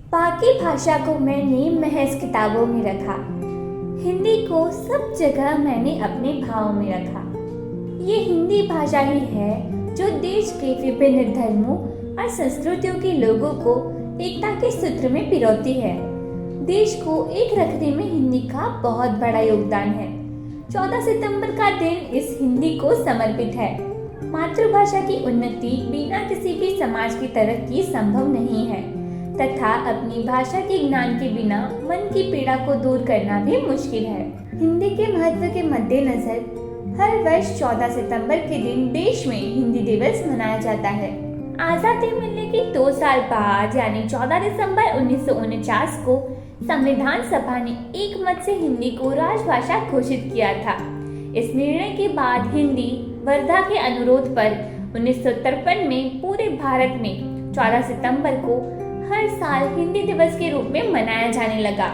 बाकी भाषा को मैंने महज किताबों में रखा, हिंदी को सब जगह मैंने अपने भावों में रखा। ये हिंदी भाषा ही है जो देश के विभिन्न धर्मों और संस्कृतियों के लोगों को एकता के सूत्र में पिरोती है। देश को एक रखने में हिंदी का बहुत बड़ा योगदान है। 14 सितंबर का दिन इस हिंदी को समर्पित है। मातृभाषा की उन्नति बिना किसी भी समाज की तरक्की संभव नहीं है तथा अपनी भाषा के ज्ञान के बिना मन की पीड़ा को दूर करना भी मुश्किल है। हिंदी के महत्व के मद्देनजर हर वर्ष 14 सितंबर के दिन देश में हिंदी दिवस मनाया जाता है। आजादी मिलने के 2 साल बाद यानी 14 दिसंबर 1949 को संविधान सभा ने एक मत से हिंदी को राजभाषा घोषित किया था। इस निर्णय के बाद हिंदी वर्धा के अनुरोध पर 1953 में पूरे भारत में 14 सितंबर को हर साल हिंदी दिवस के रूप में मनाया जाने लगा।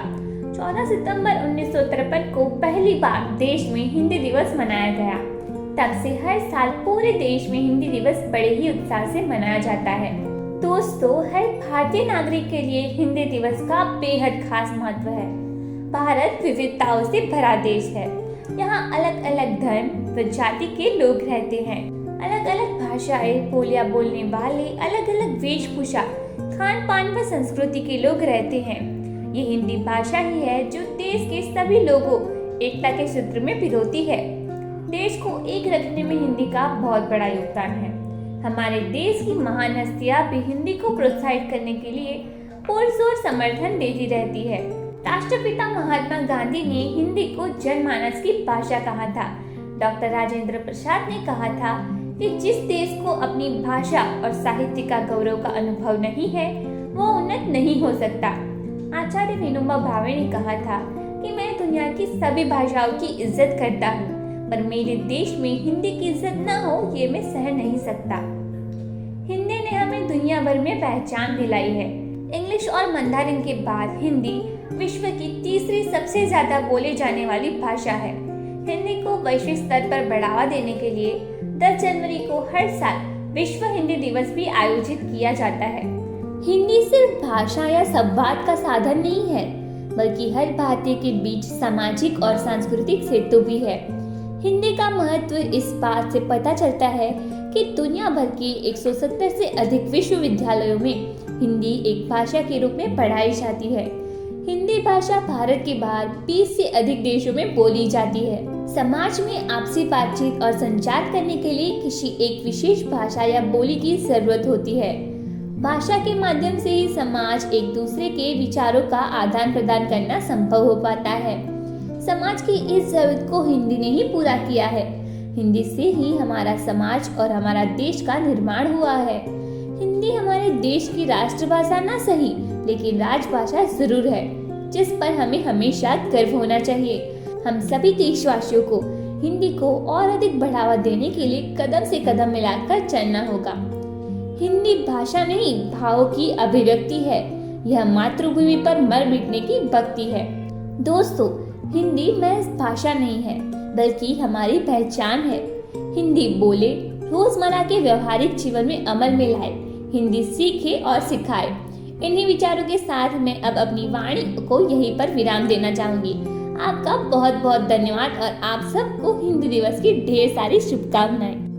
14 सितंबर 1953 को पहली बार देश में हिंदी दिवस मनाया गया। तब से हर साल पूरे देश में हिंदी दिवस बड़े ही उत्साह से मनाया जाता है। दोस्तों, हर भारतीय नागरिक के लिए हिंदी दिवस का बेहद खास महत्व है। भारत विविधताओं से भरा देश है। यहाँ अलग अलग धर्म व जाति के लोग रहते हैं। अलग अलग भाषाएं, बोलियां बोलने वाले, अलग अलग वेशभूषा, खान पान व संस्कृति के लोग रहते हैं। ये हिंदी भाषा ही है जो देश के सभी लोगों एकता के सूत्र में पिरोती है। देश को एक रखने में हिंदी का बहुत बड़ा योगदान है। हमारे देश की महान हस्तियां भी हिंदी को प्रोत्साहित करने के लिए पुरजोर समर्थन देती रहती है। राष्ट्रपिता महात्मा गांधी ने हिंदी को जनमानस की भाषा कहा था। डॉक्टर राजेंद्र प्रसाद ने कहा था कि जिस देश को अपनी भाषा और साहित्य का गौरव का अनुभव नहीं है वो उन्नत नहीं हो सकता। आचार्य विनोबा भावे ने कहा था कि मैं दुनिया की सभी भाषाओं की इज्जत करता हूँ, पर मेरे देश में हिंदी की इज्जत न हो ये मैं सह नहीं सकता। हिंदी ने हमें दुनिया भर में पहचान दिलाई है। इंग्लिश और मंदारिन के बाद हिंदी विश्व की तीसरी सबसे ज्यादा बोले जाने वाली भाषा है। हिंदी को वैश्विक स्तर पर बढ़ावा देने के लिए 10 जनवरी को हर साल विश्व हिंदी दिवस भी आयोजित किया जाता है। हिंदी सिर्फ भाषा या संवाद का साधन नहीं है, बल्कि हर भारतीय के बीच सामाजिक और सांस्कृतिक सेतु भी है। हिंदी का महत्व इस बात से पता चलता है कि दुनिया भर के 170 से अधिक विश्वविद्यालयों में हिंदी एक भाषा के रूप में पढ़ाई जाती है। हिंदी भाषा भारत के बाहर 20 से अधिक देशों में बोली जाती है। समाज में आपसी बातचीत और संचार करने के लिए किसी एक विशेष भाषा या बोली की जरूरत होती है। भाषा के माध्यम से ही समाज एक दूसरे के विचारों का आदान प्रदान करना संभव हो पाता है। समाज की इस जरूरत को हिंदी ने ही पूरा किया है। हिंदी से ही हमारा समाज और हमारा देश का निर्माण हुआ है। हिंदी हमारे देश की राष्ट्रभाषा ना सही, लेकिन राजभाषा जरूर है, जिस पर हमें हमेशा गर्व होना चाहिए। हम सभी देशवासियों को हिंदी को और अधिक बढ़ावा देने के लिए कदम से कदम मिलाकर चलना होगा। हिंदी भाषा नहीं, भावों की अभिव्यक्ति है। यह मातृभूमि पर मर मिटने की भक्ति है। दोस्तों, हिंदी महज भाषा नहीं है, बल्कि हमारी पहचान है। हिंदी बोले, रोजमर्रा के व्यवहारिक जीवन में अमल में लाए, हिंदी सीखे और सिखाए। इन्हीं विचारों के साथ मैं अब अपनी वाणी को यहीं पर विराम देना चाहूंगी। आपका बहुत बहुत धन्यवाद और आप सबको हिंदी दिवस की ढेर सारी शुभकामनाएं।